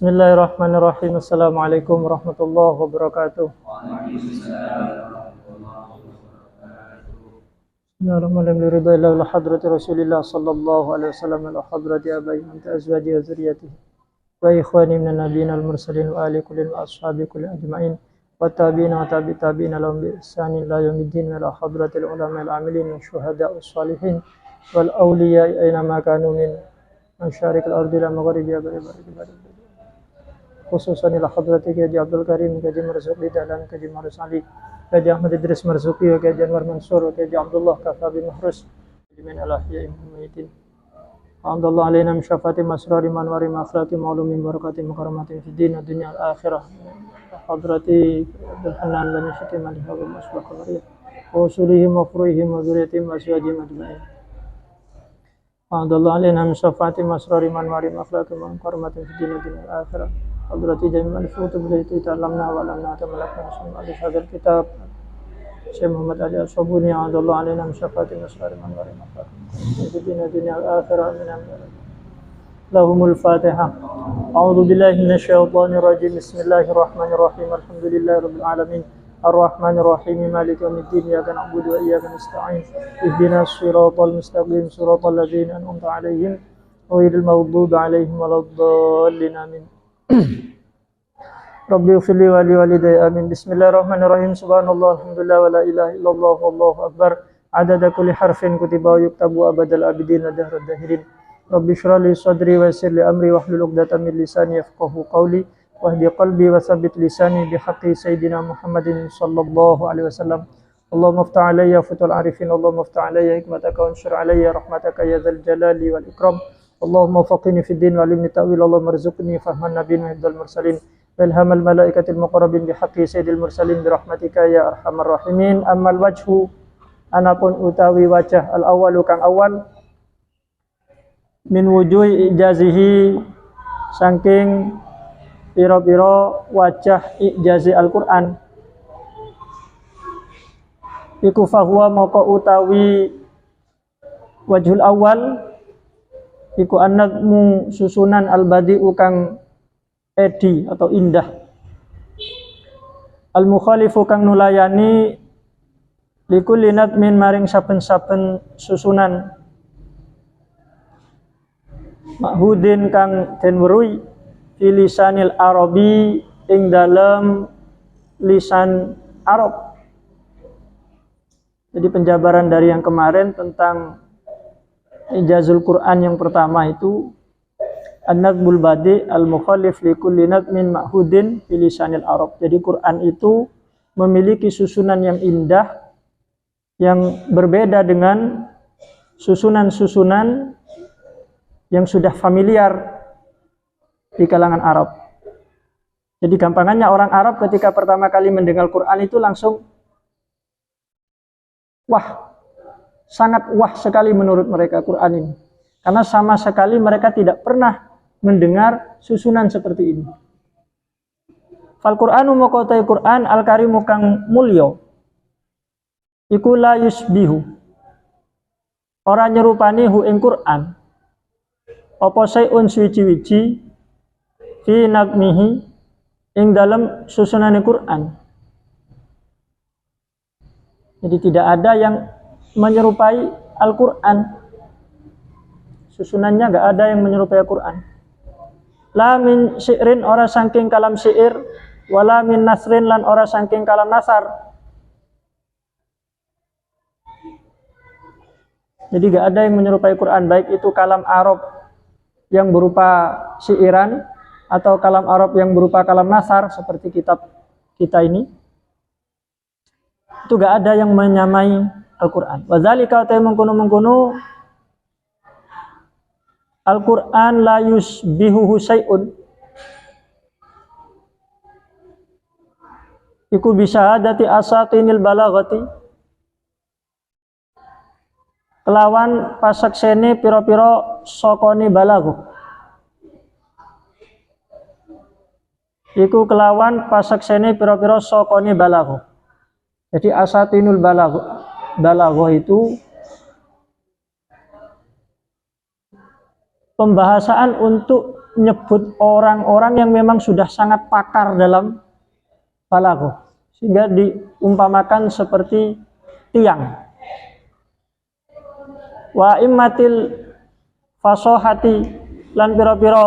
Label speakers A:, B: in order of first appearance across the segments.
A: Bismillahirrahmanirrahim. Assalamualaikum warahmatullahi wabarakatuh. Bismillahirrahmanirrahim. Ridha hadrati Rasulillah sallallahu alaihi wasallam wa hadrati abai anta azwaji wa zurriyyatihi wa ikhwani minan nabiyyin wal mursalin wa ali kullin wa ashabi kullin ajma'in wa tabi'ina wa tabi'ina lahum bi ihsanin ila yaumiddin wa hadratil ulama al amilin wa syuhada was salihin wal awliya aina ma kanu min masyariqil ardi ila magharibiha bari khususan ila hadrati Haji Abdul Karim, Haji Marzuki Dahlan, Haji Marus Ali, Haji Ahmad Idris Marzuki, Haji Anwar Mansur, Haji Abdullah Kafabi Mahrus, min al-ahya'i mu'mitin. Alhamdulillah alaina min syafati masrari manwari mafrati ma'lumi barakati mukarramati fi din dunya al-akhirah. Hadrati Abdul Hanan dan Syekh Malik wa Masbah Qamariyah. Wa usulihim wa furuhim wa dzurriyyatihim wa azwajihim ajma'in. Alhamdulillah alaina min syafati masrari manwari mafrati mukarramati fi din dunya al-akhirah. Hadrati jami'al futub itu ta'lamna wa lamna tamalakna sunna al hadal kitab Syekh Muhammad Ali As-Sabuni Allah alaina min syafati masrari manwari mafrati dunya al-akhirah min lahumul fatihah. A'udzu billahi minasyaitonir rajim. Bismillahirrahmanirrahim. Alhamdulillahi rabbil alamin. Ar-Rahmanir Rahim. Maliki yaumiddin. Iyyaka na'budu wa iyyaka nasta'in. Ihdinas siratal mustaqim. Siratal ladzina an'amta 'alaihim ghairil maghdubi 'alaihim waladdallin. Amin. Rabbi ighfirli wa li walidayya amin. Bismillahirrahmanirrahim. Subhanallah alhamdulillah wa la ilaha illallah wallahu akbar. Adada kulli harfin kutiba wa yuktabu abadal abidin wa dahrad dahirin. Rabbi shrah li sadri wa yassir li amri wahlul 'uqdatam min lisani yafqahu qawli wahdi qalbi wa tsabbit lisani bihaqqi sayyidina Muhammadin sallallahu alaihi wasallam. Allahumma iftah alayya futul arifin, Allahumma iftah alayya hikmataka wa anshur alayya rahmataka ya dzal jalali wal ikram. Allahumma faqihni fid din wa 'allimni ta'wil. Allahumma arzuqni fahman nabiyyin wa hifdzal mursalin wa ilhamal malaikatil muqarrabin bihaqqi sayyidil mursalin bi rahmatika ya arhamar rahimin. Ammal wajhu anapun utawi wajah al awwalu kang awal min wujuhi ijazihi saking pira-pira wajah ijazi Al-Qur'an iku fahuwa moko utawi wajhul awal iku annadmu susunan al-badi'u kang edi atau indah, al-mukhalifu kang nulayani likulli nadmin maring saben-saben susunan, mahudin kang den weruhi fi lisanil arabi ing dalam lisan Arab. Jadi penjabaran dari yang kemarin tentang ijazul Quran yang pertama itu an-nadmul badi al-mukhalif li kulli nadmin ma'hudin fi lisanil Arab. Jadi Quran itu memiliki susunan yang indah yang berbeda dengan susunan-susunan yang sudah familiar di kalangan Arab. Jadi gampangannya orang Arab ketika pertama kali mendengar Quran itu langsung wah, sangat wah sekali menurut mereka Quran ini. Karena sama sekali mereka tidak pernah mendengar susunan seperti ini. Fal Qur'anu maqatai Qur'an al-karimu kang mulya. Iku la yusbihu. Ora nyerupani hu ing Qur'an. Apa sayun suwi-wiji fi nagmihi ing dalam susunane Qur'an. Jadi tidak ada yang menyerupai Al-Quran. Susunannya enggak ada yang menyerupai Al-Quran. La min syi'rin ora saking kalam syair, wala min nasrin lan ora saking kalam nasar. Jadi enggak ada yang menyerupai Quran, baik itu kalam Arab yang berupa syairan atau kalam Arab yang berupa kalam nasar seperti kitab kita ini. Itu enggak ada yang menyamai Al-Quran. Wadzalika ta mengkono Al-Quran la yusbihuhu syai'un. Iku bisyahadati asatinil balaghati. Kelawan pasaksene pira-pira sokoni balagh. Iku kelawan pasaksene pira-pira sokoni balagh. Jadi asatinul balagh itu pembahasan untuk nyebut orang-orang yang memang sudah sangat pakar dalam balaghah, sehingga diumpamakan seperti tiang. Wa immatil fasohati lan pira-pira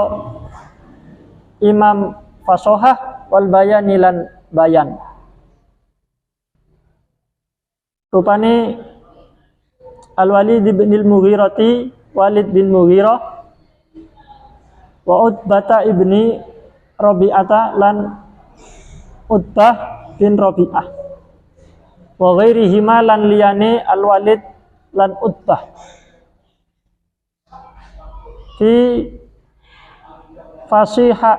A: imam fasohah wal bayani lan bayan. Rupane Al-Walid bin Al-Mughirati, Walid bin Mughirah, wa Utbah ibni Rabi'ata lan Utbah bin Rabi'ah, wa ghairihima lan liyane Al-Walid lan Utbah, fi fasiha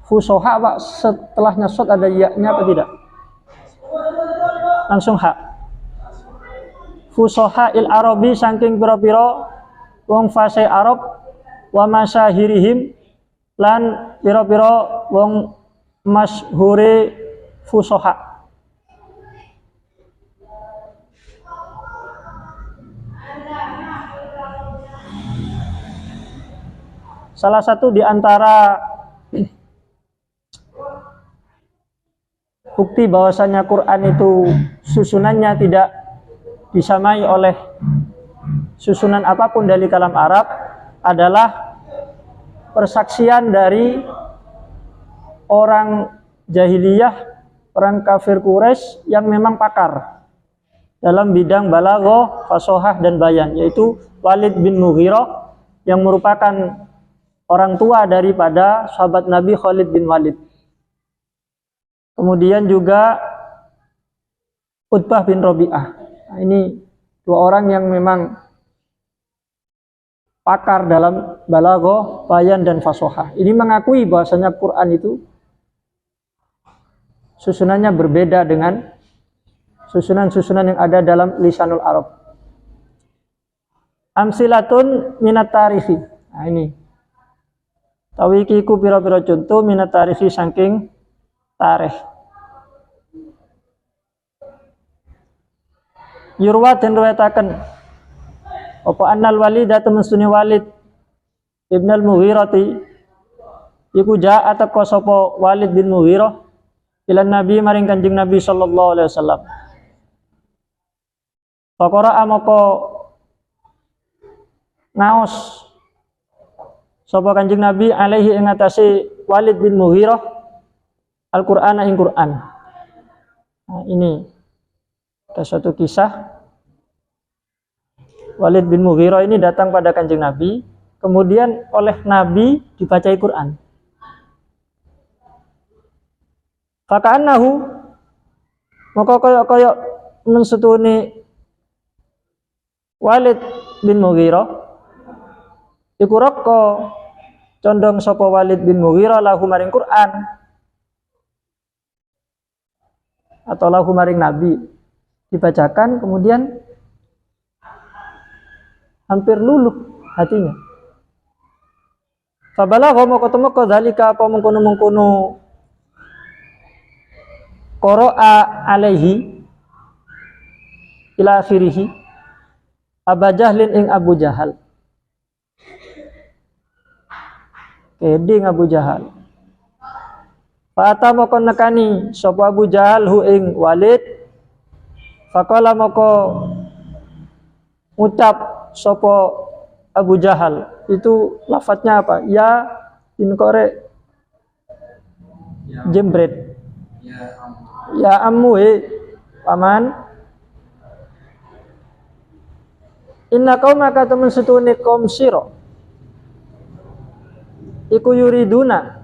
A: fusoha. Pak, setelahnya shot ada ya-nya apa tidak? Langsung ha. Fusoha il Arabi, saking pira-pira wong fasih Arab, wa masyahirihim lan pira-pira wong masyhure fusoha. Salah satu di antara bukti bahwasanya Quran itu susunannya tidak disamai oleh susunan apapun dari kalam Arab adalah persaksian dari orang jahiliyah, orang kafir Quraisy yang memang pakar dalam bidang balaghah, fasohah dan bayan, yaitu Walid bin Mughirah yang merupakan orang tua daripada sahabat Nabi Khalid bin Walid. Kemudian juga Utbah bin Rabi'ah. Nah, ini dua orang yang memang pakar dalam balaghah, bayan dan fasohah. Ini mengakui bahwasanya Quran itu susunannya berbeda dengan susunan-susunan yang ada dalam lisanul Arab. Amsilatun minat tarihi. Nah, ini tawikiku pira-pira contoh minat tarihi saking tarikh. Yurwa dan riwayataken apa annal Walid temen sunni Walid ibn al-Mughirati iku ja'a teka sapa Walid bin Mughirah ila Nabi maring Kanjeng Nabi sallallahu alaihi wasallam. Faqara amaka ngaos sapa Kanjeng Nabi alaihi ing atase Walid bin Mughirah Al-Qur'an ing Qur'an. Nah, ini ada suatu kisah. Walid bin Mughirah ini datang pada Kanjeng Nabi, kemudian oleh Nabi dibacai Quran. Faka'annahu maka kaya mensetuni Walid bin Mughirah iku raka condong sapa Walid bin Mughirah lahu maring Quran atau lahu maring Nabi dibacakan, kemudian hampir luluh hatinya. Fabalagha maka temeka zalika apa mengkono-mengkono qara'a alaihi ila akhirih Abu Jahlin ing Abu Jahal. Keding Abu Jahal. Fa'ata maka nekani sapa Abu Jahal hu ing Walid. Faqala maka ucap sapa Abu Jahal, itu lafadznya apa? Ya inkore jembret. Ya ammu paman. Inna qaumaka temen setune kaum sira iku yuriduna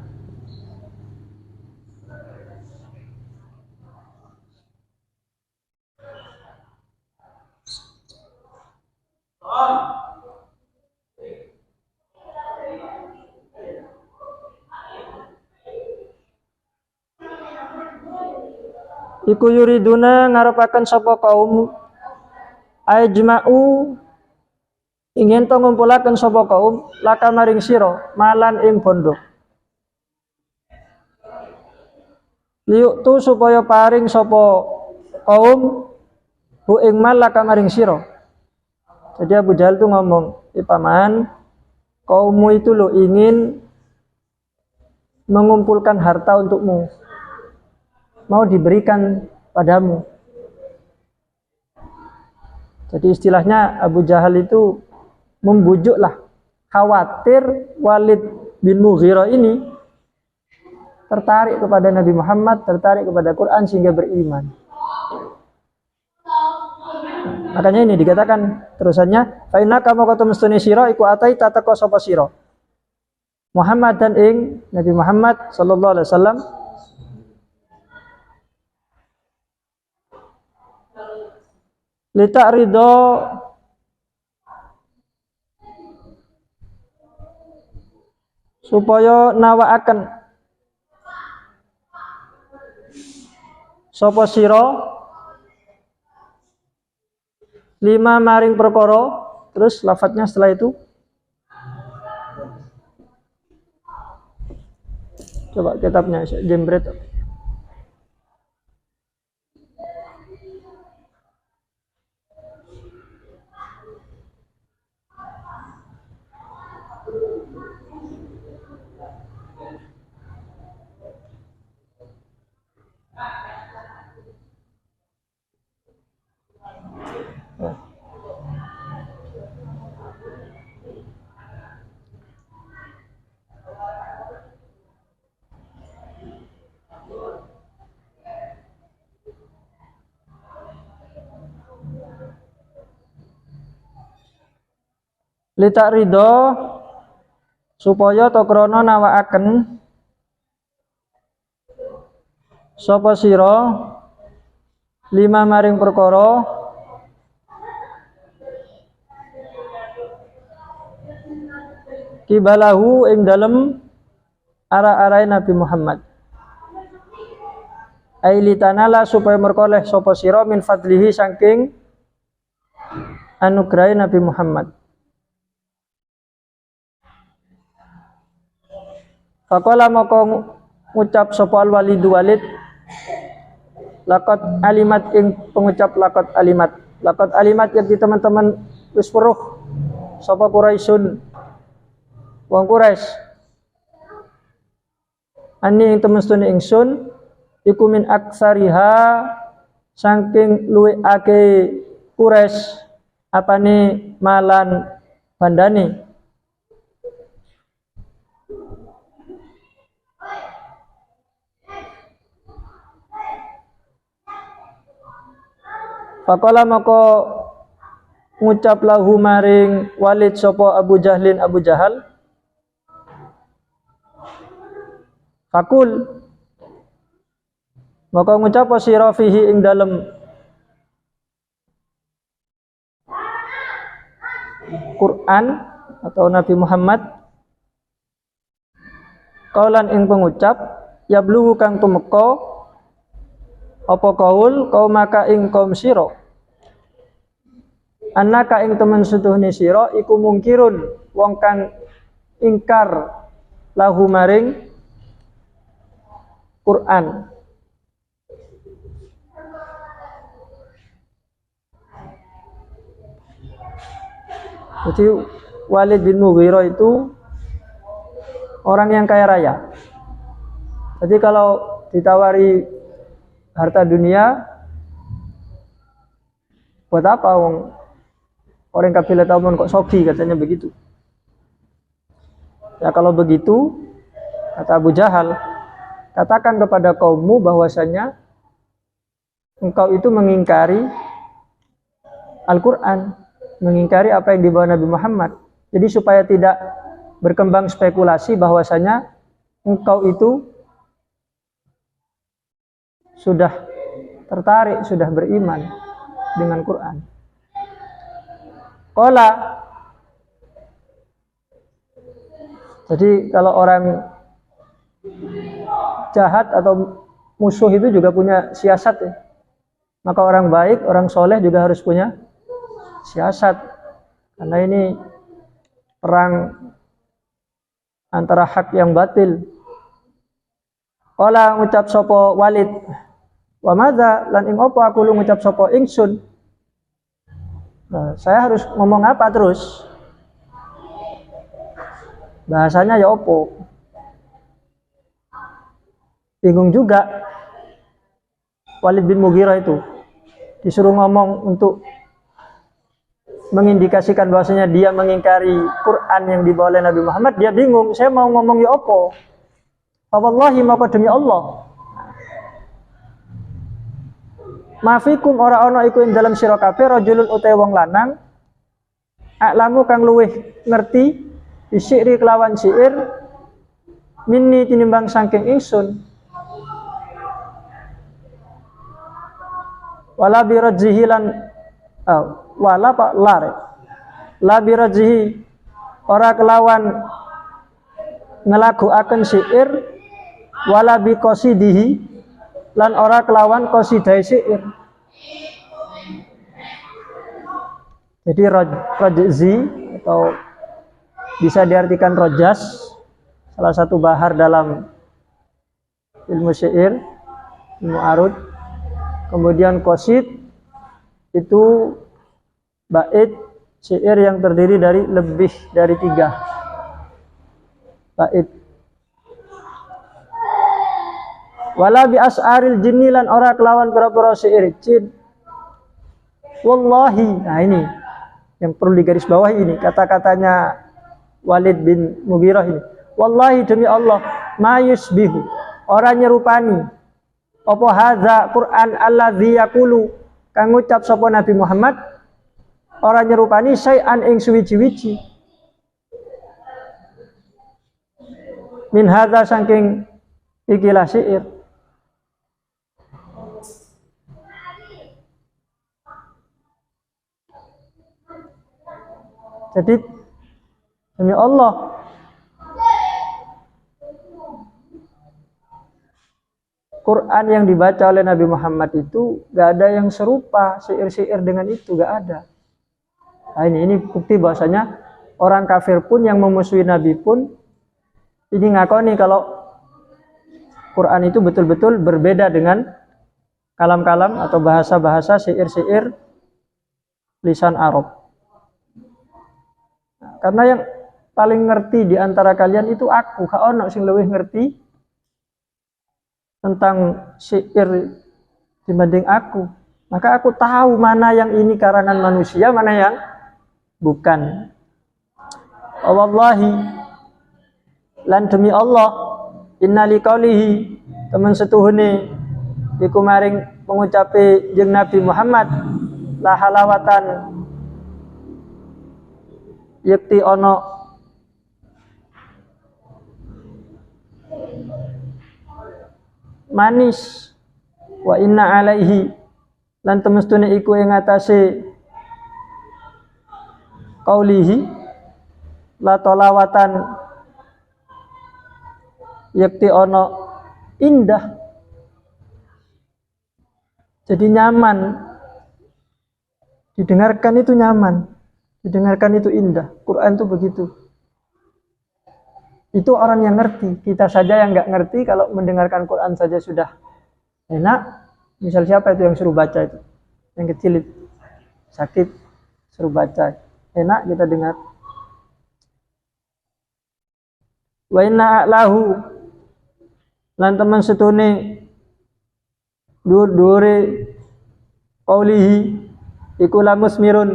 A: iku yuriduna ngarepaken sapa kaum ajma'u ingin to ngumpulaken sapa kaum laka maring sira malan ing bondo liuk tu supaya paring sapa kaum hu ing mal laka maring sira. Jadi Abu Jahal itu ngomong, paman, kaummu itu lo ingin mengumpulkan harta untukmu, mau diberikan padamu. Jadi istilahnya Abu Jahal itu membujuklah, khawatir Walid bin Mughirah ini tertarik kepada Nabi Muhammad, tertarik kepada Quran sehingga beriman. Makanya ini dikatakan terusannya, fa innaka maqatu mustuni sira iku atai tataka sapa sira. Muhammad dan ing Nabi Muhammad sallallahu alaihi wasallam lita ridho supaya nawaaken sapa sira lima maring perkara. Terus lafadznya setelah itu coba kitabnya jembret. Litak ridho supaya tokrono nawaaken sapa sira lima maring perkara kibalahu ing dalem ara-arae Nabi Muhammad. Ailitanala supaya merkoleh sapa sira min fadlihi saking anugrahe Nabi Muhammad. Faqala maka ngucap sapa al-Walid Walid laqad alimat ing pengucap laqad alimat yakti teman-teman wis weruh sapa Quraisyun wong Quraisy ani ing temestune ingsun iku min aksariha saking luwe ake Quraisy apane malan bandane. Faqala maka ngucap lahu maring Walid sapa Abu Jahal Fakul maka ngucap sira fihi ing dalem Quran atau Nabi Muhammad kaulan ing pengucap yabluhu kang tumeka apa kaul maka ing kaum sira annaka ing temen setuhne sira iku mungkirun wong kang ingkar lahu maring Quran. Jadi Walid bin Mughirah itu orang yang kaya raya. Jadi kalau ditawari harta dunia, buat apa orang kabilah Tauman kok sogi, katanya begitu. Ya kalau begitu, kata Abu Jahal, katakan kepada kaummu bahwasanya engkau itu mengingkari Al-Quran, mengingkari apa yang dibawa Nabi Muhammad. Jadi supaya tidak berkembang spekulasi bahwasanya engkau itu sudah tertarik, sudah beriman dengan Quran. Qala. Jadi kalau orang jahat atau musuh itu juga punya siasat ya. Maka orang baik, orang soleh juga harus punya siasat. Karena ini perang antara hak yang batil. Qala ngucap sapa Walid wa madza lan ing apa aku lu ngucap sapa ingsun. Nah, saya harus ngomong apa terus? Bahasanya ya opo? Bingung juga Walid bin Mughirah itu. Disuruh ngomong untuk mengindikasikan bahwasanya dia mengingkari Quran yang dibawa oleh Nabi Muhammad, dia bingung, saya mau ngomong ya apa? Wallahi maka demi Allah. Mafikum ora ana iku ing dalam sira kabeh rajulun utawa wong lanang aklamu kang luweh ngerti bisyiri kelawan syair minni tinimbang saking ingsun wala birajhihi lan wala pak lare la birajhihi ora kelawan ngelaguaken syair wala bi qasidihi lan ora kelawan qasidah syair. Jadi rajzi atau bisa diartikan rojas, salah satu bahar dalam ilmu syair, ilmu arud. Kemudian qasid itu bait syair yang terdiri dari lebih dari 3 bait. Wala bi as'aril jinni lan ora kelawan pira-pira syair jin. Wallahi, nah ini yang perlu digarisbawahi ini kata-katanya Walid bin Mughirah ini. Wallahi demi Allah, ma yusbihu ora nyerupani apa hadza Quran alladzi yaqulu kang ngucap sapa Nabi Muhammad ora nyerupani syai'an ing suwiji-wiji min hadza saking ikilah syair. Jadi demi Allah Quran yang dibaca oleh Nabi Muhammad itu gak ada yang serupa syair-syair dengan itu, gak ada. Nah ini bukti bahwasanya orang kafir pun yang memusuhi Nabi pun ini ngakoni kalau Quran itu betul-betul berbeda dengan kalam-kalam atau bahasa-bahasa syair-syair lisan Arab. Karena yang paling ngerti di antara kalian itu aku, gak ono sing luwih ngerti tentang syair dibanding aku. Maka aku tahu mana yang ini karangan manusia, mana yang bukan. Wallahi lan demi Allah, inna liqaulihi temen setuhune iku maring pengucape jeung Nabi Muhammad la halawatan yakti ono manis wa inna alaihi lan temestune iku ing atase qaulihi la tolawatan yakti ono indah. Jadi nyaman didengarkan, itu nyaman didengarkan, itu indah. Quran itu begitu. Itu orang yang ngerti. Kita saja yang nggak ngerti, kalau mendengarkan Quran saja sudah enak. Misal siapa itu yang suruh baca itu? Yang kecil itu sakit, suruh baca, enak kita dengar. Wa inna lahu lan teman setune dur-dure qaulihi iku lamusmirun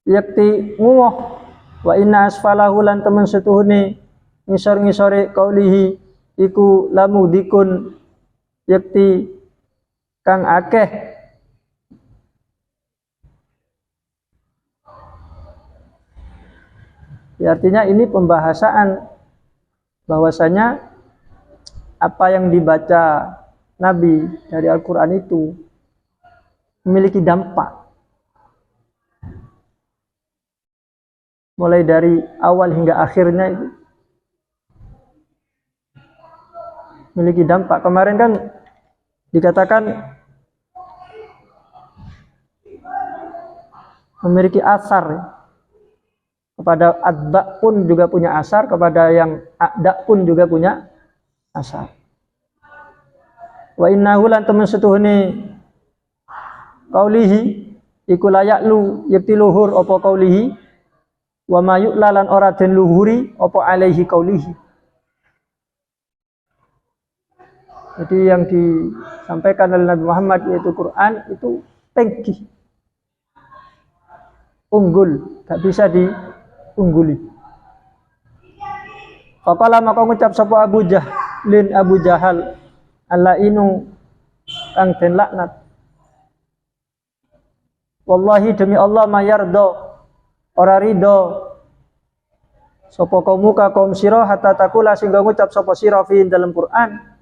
A: yakti nguwah. Wa inna asfalahu lan temen setuhune ngisor-ngisore qaulihi iku lamudikun yakti kang akeh. Ya, artinya ini pembahasan bahwasanya apa yang dibaca Nabi dari Al-Quran itu memiliki dampak. Mulai dari awal hingga akhirnya itu memiliki dampak. Kemarin kan dikatakan memiliki asar. Kepada adba pun juga punya asar, kepada yang ada pun juga punya asar. Wa innahu lan temen setuhune qaulihi iku layaklu yakti luhur apa qaulihi wa ma yu'lalan ora den luhuri apa alaihi qaulihi. Jadi yang disampaikan oleh Nabi Muhammad yaitu Quran itu tinggi, unggul, gak bisa diungguli. Faqala maka ngucap sapa Abu Jahal Allah inu kang den laknat. Wallahi demi Allah mayardo ora ridho sapa kaum sira hatta takula sehingga ngucap sapa sira fi dalam Quran.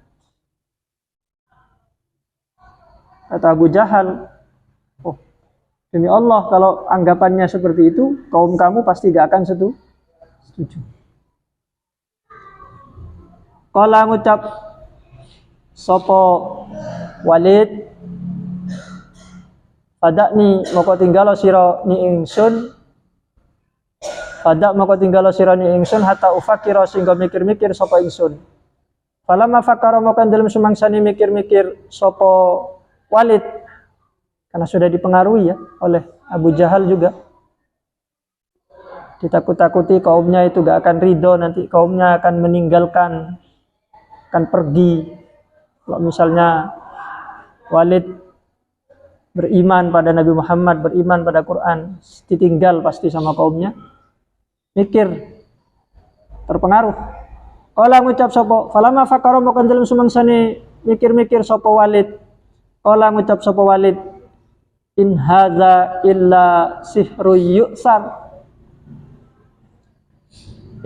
A: Kata Abu Jahal, oh demi Allah kalau anggapannya seperti itu, kaum kamu pasti gak akan setuju. Kala ngucap sopo Walid, pada ni moko tinggalo sira ni ingsun, pada moko tinggalo sira ni ingsun hatta ufakira sehingga mikir-mikir sopo ingsun. Falamma fakara moko dalam sumangsani mikir-mikir sopo Walid, karena sudah dipengaruhi ya oleh Abu Jahal juga, ditakut-takuti kaumnya itu gak akan ridho, nanti kaumnya akan meninggalkan, akan pergi. Kalau misalnya Walid beriman pada Nabi Muhammad, beriman pada Quran, ditinggal pasti sama kaumnya. Mikir, terpengaruh. Kala ngucap sopo, falamma fakara moko dalam sumangsani mikir-mikir sopo Walid. Kala ngucap sapa Walid, in hadza illa sihru yu'sar.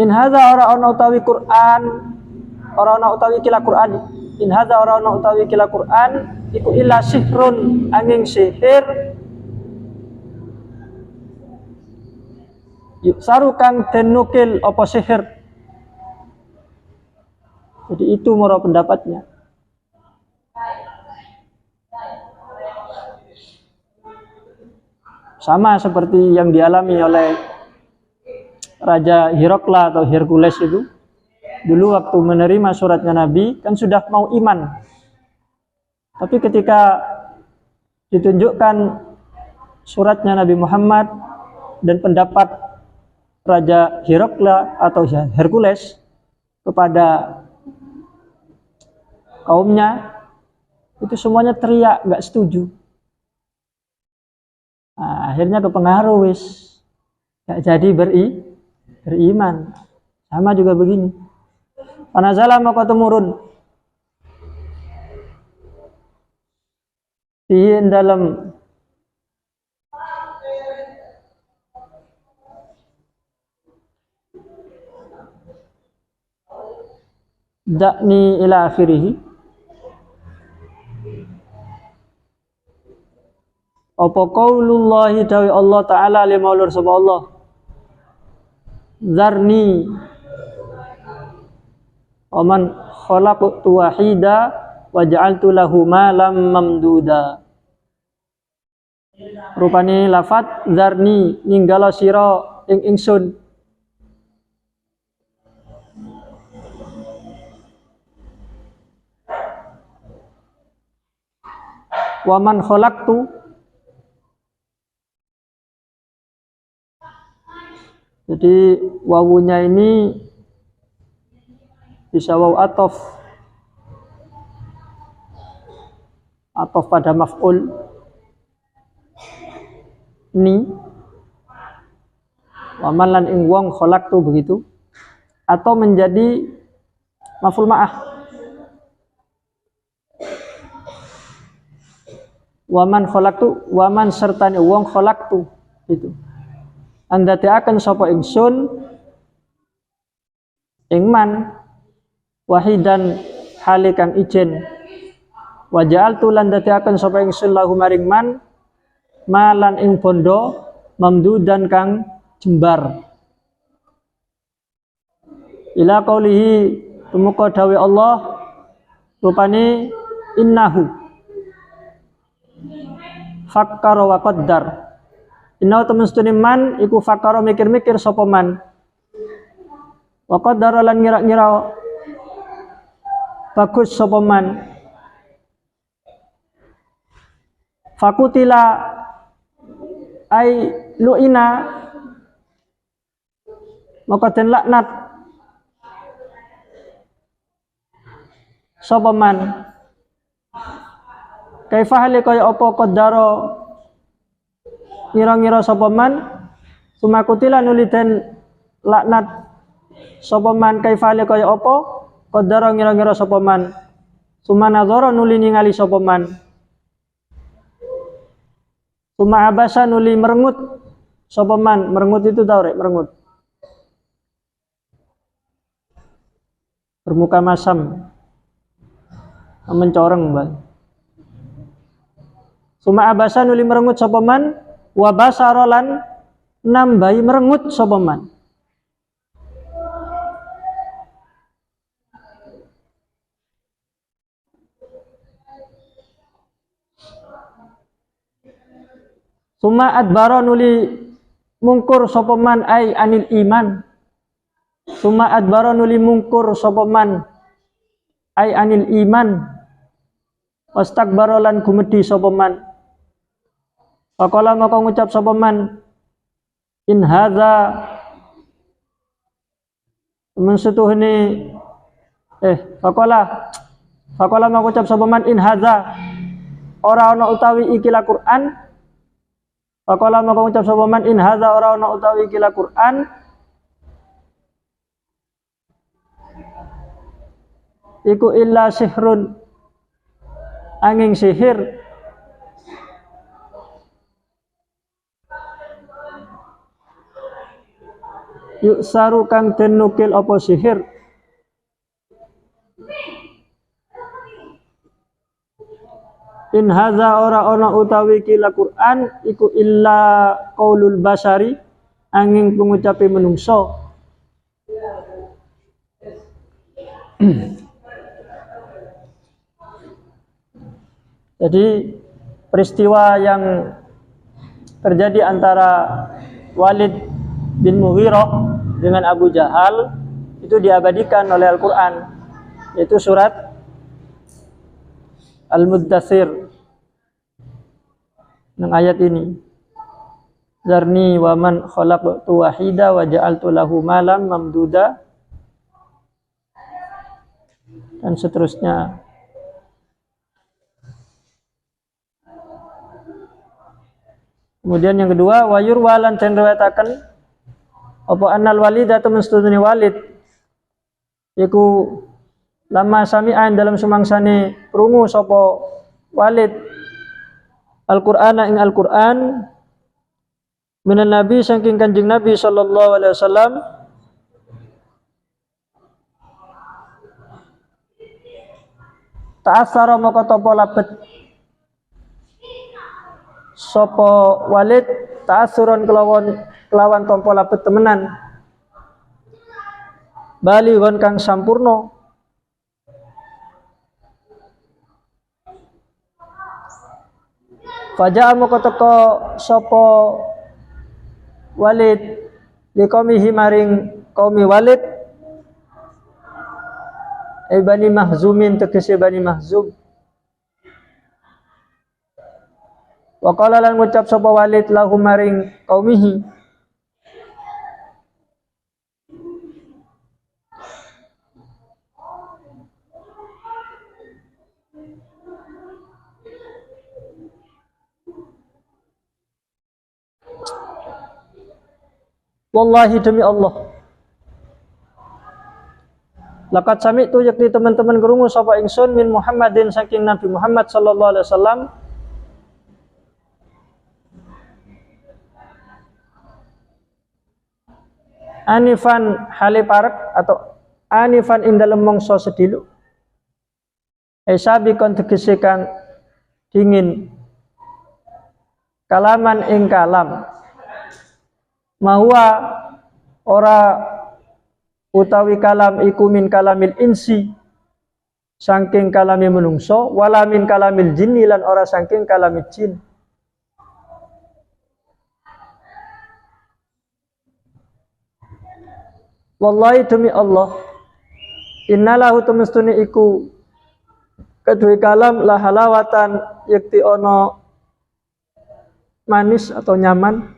A: In hadza ora ana utawi Quran, ora ana utawi kila Quran. In hadza ora ana utawi kila Quran iku illa sihrun angin sihir. Yu'saru kang den nukil apa sihir. Jadi itu moro pendapatnya. Sama seperti yang dialami oleh Raja Hirokla atau Hercules itu. Dulu waktu menerima suratnya Nabi, kan sudah mau iman. Tapi ketika ditunjukkan suratnya Nabi Muhammad dan pendapat Raja Hirokla atau Hercules kepada kaumnya, itu semuanya teriak, gak setuju. Nah, akhirnya kepengaruh wis gak jadi beriman. Sama juga begini. Panazala maka temurun di dalam dakni ila akhirih. Apa qaulullahi dawi Allah Ta'ala li maulur sapa Allah. Zarni Oman khalaqtu wahida wa ja'altu lahu malam mamduda. Rupane lafat zarni ninggala sira ing ingsun. Wa man khalaqtu, jadi wawunya ini bisa waw atof pada maf'ul ni waman lan ing wong khalaqtu begitu, atau menjadi maf'ul ma'ah waman khalaqtu, waman sertane wong khalaqtu itu andate akan sapa ingsun ingman wahidan halikan ijen wa ja'altu lan dadi akan sapa ingsun lahu maring man malan ing bondo mamdudan kang jembar ila qaulihi tumuka dawe Allah rupane innahu fakkara wa qaddar. Inna temen man iku fakaro mikir-mikir sapa man. Wa qaddara lan ngira-ngira bagus sapa man. Fakutila ai lu'ina maka den laknat sapa man kaifa hale kaya apa qaddara ngira-ngira sapa man sumakutila nuli den laknat sapa man kaifa hale kaya apa qaddara ngira-ngira sapa man sumanazara nuli ningali sapa man suma abasa nuli merengut sapa man. Merengut itu tahu rek, merengut bermuka masam mencoreng bal. Suma abasa nuli merengut sapa man wa basarolan nambahi merengut sapa man. Suma adbara nuli mungkur sapa man ai anil iman. Suma adbara nuli mungkur sapa man ai anil iman. Wastakbara lan gumedi sapa man. Faqala maka ngucap sapa man in hadza mensetuhni faqala maka ngucap sapa man in hadza ora ana utawi ikilah Quran. Faqala maka ngucap sapa man in hadza ora ana utawi ikilah Quran iku illa sihrun angin sihir yuk saru kang den nukil apa sihir in hadza ora ana utawi kila Quran iku illa qaulul basari angin pengucape menungso. Jadi peristiwa yang terjadi antara Walid bin Mughirah dengan Abu Jahal itu diabadikan oleh Al-Quran, yaitu surat Al-Muddathir dengan ayat ini. Zarni wa man khalaqtu wahida wa ja'altu lahu malam mamduda dan seterusnya. Kemudian yang kedua, wayur walan den riwayataken apa annal walida temen sedune Walid iku lama sami'an dalam sumangsane krungu sapa Walid Al-Qur'ana ing Al-Qur'an minan Nabi saking Kanjeng Nabi sallallahu alaihi wasallam ta'assara maka topo labet sapa Walid ta'assuran kelawan tompo labet temenan balighon kang sampurno Faja'a moko teko sapa Walid liqaumihi maring kaumi Walid Bani Mahzumin tegese Bani Mahzum. Wa qala lan ngucap sapa Walid lahum maring qaumihi wallahi demi Allah laqad sami'tu yakni teman-teman krungu sapa ingsun min Muhammadin saking Nabi Muhammad sallallahu alaihi wasallam anifan hale parek atau anifan ing dalem mangsa sedilu sabi kon tegese kang dingin kalaman ing kalam mahwa ora utawi kalam iku min kalamil insi saking kalami menungso wala min kalamil jinni lan ora saking kalami jin. Wallahi demi Allah innalahu temestune iku kedue kalam la halawatan yakti ono manis atau nyaman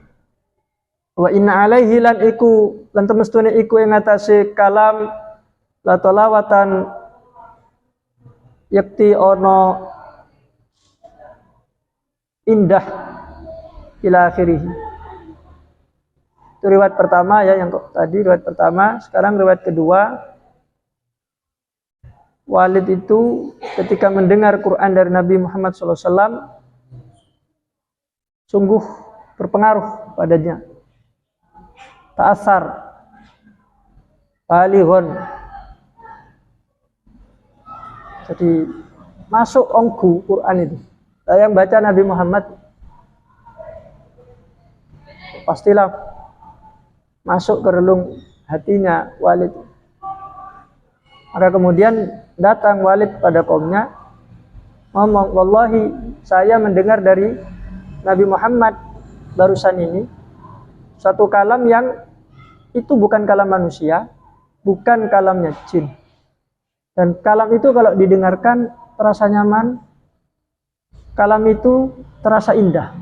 A: Wa inna alaihi lan iku lan temestune iku ing atase kalam la talawatan yakti ono indah ila akhirih. Itu riwayat pertama ya, yang tadi riwayat pertama. Sekarang riwayat kedua. Walid itu ketika mendengar Quran dari Nabi Muhammad SAW sungguh berpengaruh padanya. Ta'asar balihun, jadi masuk onggu Quran itu. Saya yang baca Nabi Muhammad pastilah masuk ke relung hatinya Walid. Maka kemudian datang Walid pada kaumnya ngomong, wallahi saya mendengar dari Nabi Muhammad barusan ini satu kalam yang itu bukan kalam manusia, bukan kalamnya jin. Dan kalam itu kalau didengarkan terasa nyaman, kalam itu terasa indah.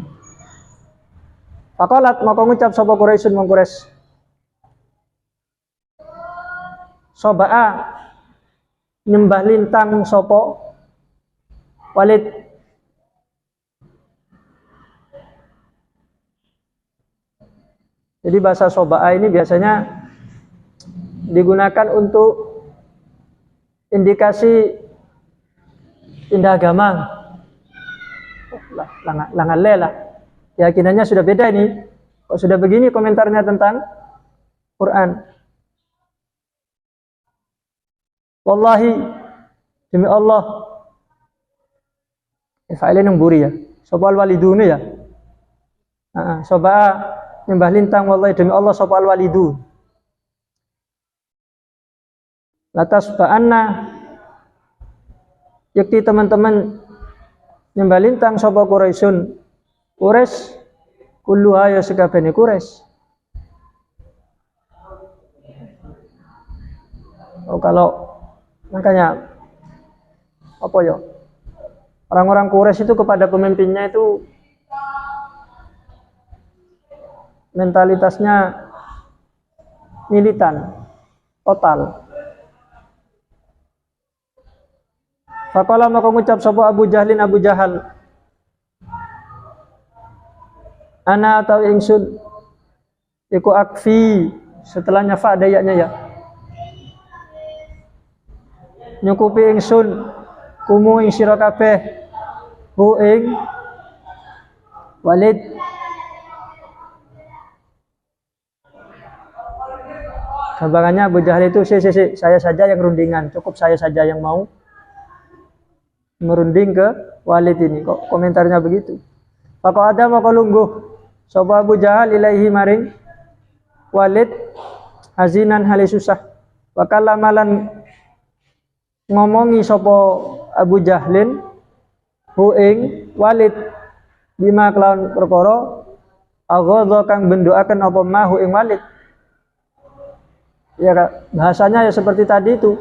A: Faqalat maka ngucap sapa Quraisyun mong Quraisy, Soba'a nyembah lintang sopo Walid. Jadi bahasa soba'a ini biasanya digunakan untuk indikasi indah agama. Langan lela. Keyakinannya sudah beda ini. Kok sudah begini komentarnya tentang Quran. Wallahi demi Allah, fa'ilin yang buri ya, sopa al-walidun ya, sopa nyembah lintang, wallahi demi Allah sopa al-walidun. Latas ba'anna, yakti teman-teman nyembah lintang sopa Quraisyun, Quraisy kulluha ya sekabehane Quraisy. Oh, kalau makanya apa ya, orang-orang Quraisy itu kepada pemimpinnya itu mentalitasnya militan total. Faqala maka ngucap sapa Abu Jahal, ana atau ingsun iku akfi, setelahnya fa dayaknya ya, nyukupi ingsun kumu ing sira kabeh hu ing Walid. Sabarannya Abu Jahal itu saya saja yang rundingan, cukup saya saja yang mau merunding ke Walid ini. Kok komentarnya begitu? Maka ada maka lungguh sapa Abu Jahal ilaihi maring Walid hazinan hale susah. Wa kalamalan ngomongi sapa Abu Jahlin hu ing Walid bima kelawan perkara aghadha kang bendoaken apa mahu ing Walid. Ya bahasanya ya seperti tadi itu,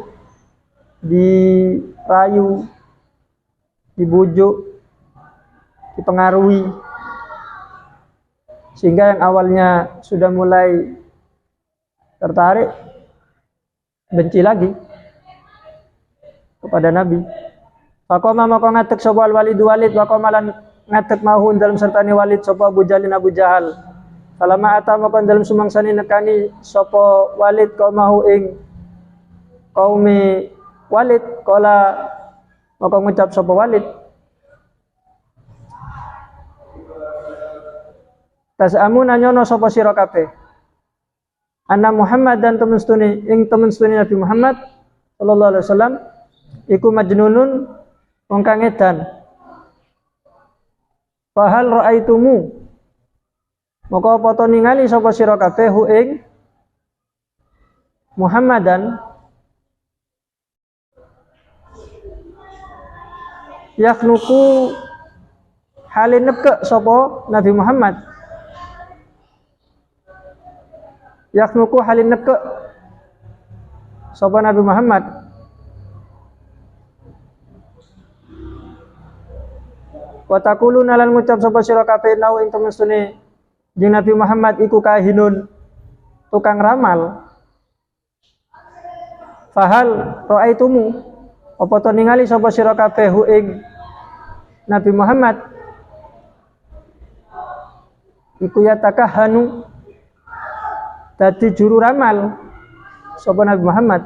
A: dirayu, dibujuk, dipengaruhi, sehingga yang awalnya sudah mulai tertarik benci lagi kepada Nabi. Faqama maka ngatek sapa Walid wa qamalan ngatek mahun dalam sertane Walid sapa Abu Jalin Abu Jahal. Falama ata maka dalam sumangsane nekani sapa Walid qaumahu ing qaumi Walid kala maka ngucap sapa Walid, tasamuna nyono sapa sira kabeh anna Muhammad dan temen stune Nabi Muhammad sallallahu alaihi wasallam iku majnunun wong kang edan. Fahal ra'aitumu maka apa to ningali sapa sira kabeh hu ing Muhammadan yakhnuku halin nepke sapa Nabi Muhammad, yakhnuku halin nepke sapa Nabi Muhammad wa taquluna lan ngucap sapa sira kabeh nau ing temen stune Jeung Nabi Muhammad iku kahinun tukang ramal. Fahal ra'aitumu apa to ningali sapa sira kabeh ing Nabi Muhammad iku yatakahanu dadi juru ramal sapa Nabi Muhammad.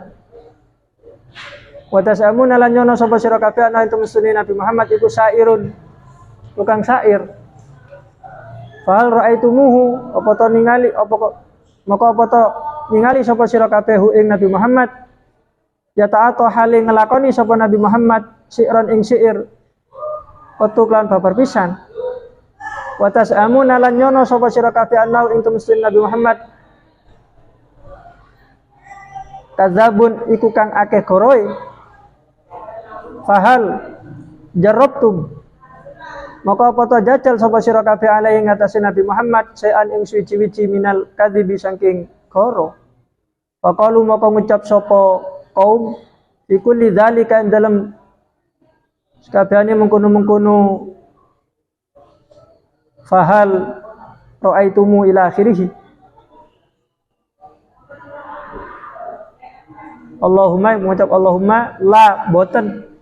A: Wa tasamuna lan nyono sapa sira kabeh ana ing mestune Nabi Muhammad iku sairun tukang sair. Fal ra'aitumuhu apa to ningali apa to ningali sapa sira kabeh ing Nabi Muhammad ya ta'ata hale ngelakoni sapa Nabi Muhammad si'ron ing syair kotuk lan babar pisan. Wa tasamuna lan nyono sapa sira kabeh ana ing mestune Nabi Muhammad kadzabun iku kang akeh goroe. Fahal jarabtum maka apa to jajal sapa sira kabeh alai ing atase Nabi Muhammad sayan ing suci-wici minal kadzibi saking goro. Faqalu maka ngucap sapa kaum iku lidzalika ing dalem sakabehane mengkono-mengkono fahal ra'aitumu ila akhirih. Allahumma mengucap Allahumma la boten.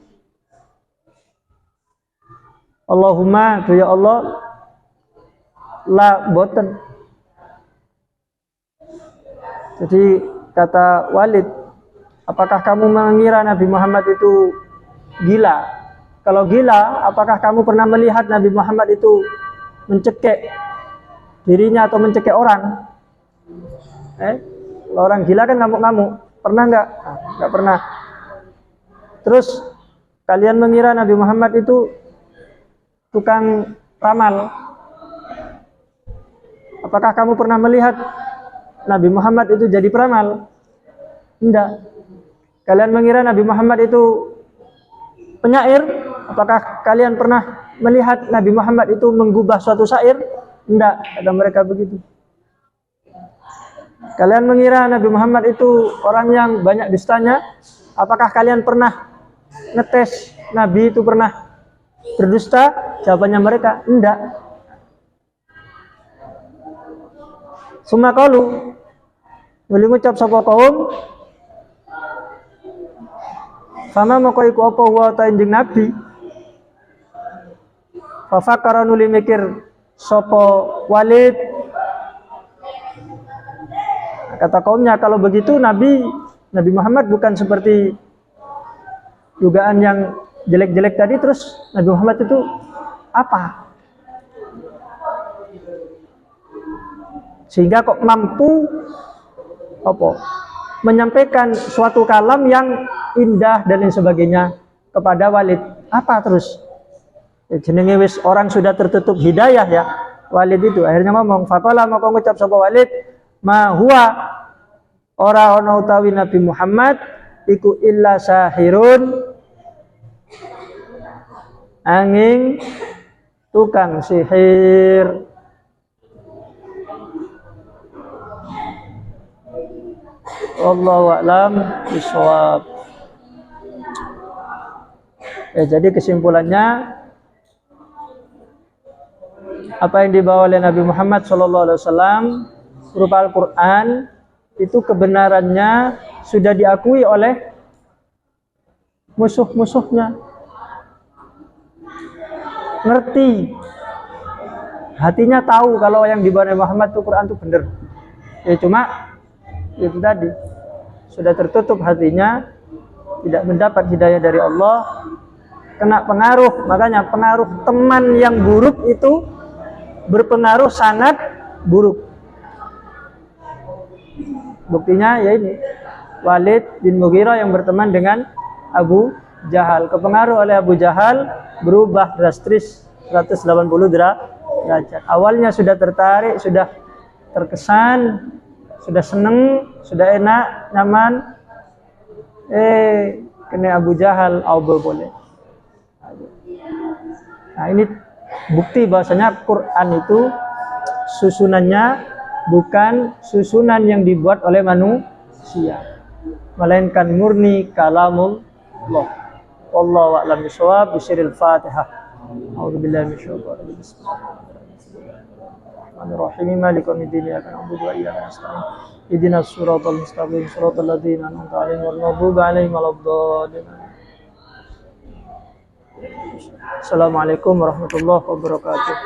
A: Allahumma tu ya Allah la boten. Jadi kata Walid, apakah kamu mengira Nabi Muhammad itu gila? Kalau gila, apakah kamu pernah melihat Nabi Muhammad itu mencekik dirinya atau mencekik orang? Kalau orang gila kan ngamuk-ngamuk. Pernah enggak? Enggak pernah. Terus kalian mengira Nabi Muhammad itu tukang ramal. Apakah kamu pernah melihat Nabi Muhammad itu jadi peramal? Enggak. Kalian mengira Nabi Muhammad itu penyair? Apakah kalian pernah melihat Nabi Muhammad itu menggubah suatu syair? Enggak, kata mereka begitu. Kalian mengira Nabi Muhammad itu orang yang banyak dustanya? Apakah kalian pernah ngetes Nabi itu pernah berdusta? Jawabannya mereka, enggak. Sumakalu muli ngucap sapa kaum sama moko iku apa wa ta enjing Nabi. Fa fakara nuli mikir sapa Walid. Kata kaumnya, kalau begitu Nabi Muhammad bukan seperti dugaan yang jelek-jelek tadi. Terus Nabi Muhammad itu apa? Sehingga kok mampu menyampaikan suatu kalam yang indah dan lain sebagainya kepada Walid. Apa terus? Jenenge wis orang sudah tertutup hidayah ya. Walid itu akhirnya ngomong, faqala maka ngucap sapa Walid, ma huwa ora ana utawi Nabi Muhammad iku illa sahirun angin tukang sihir. Wallahu a'lam bishawab. Jadi kesimpulannya apa yang dibawa oleh Nabi Muhammad SAW berupa Al-Quran itu kebenarannya sudah diakui oleh musuh-musuhnya. Ngerti, hatinya tahu kalau yang dibawa Nabi Muhammad itu Quran itu benar. Ya cuma itu tadi sudah tertutup hatinya, tidak mendapat hidayah dari Allah, kena pengaruh. Makanya pengaruh teman yang buruk itu berpengaruh sangat buruk. Buktinya ya ini Walid bin Mughirah yang berteman dengan Abu Jahal. Kepengaruh oleh Abu Jahal berubah drastis 180 derajat. Awalnya sudah tertarik, sudah terkesan, sudah seneng, sudah enak, nyaman. Kena Abu Jahal, boleh. Nah ini bukti bahwasanya Quran itu susunannya bukan susunan yang dibuat oleh manusia, melainkan murni kalamullah. Wallahu a'lam bishawab. Bisiril Fatihah. A'udzubillahi minasyaitonir rajim. Bismillahirrahmanirrahim. Maliki yaumiddin. Iyyaka na'budu wa iyyaka nasta'in. Ihdinas siratal mustaqim. Siratal ladzina an'amta 'alaihim ghairil maghdubi 'alaihim waladdallin. Assalamualaikum warahmatullahi wabarakatuh.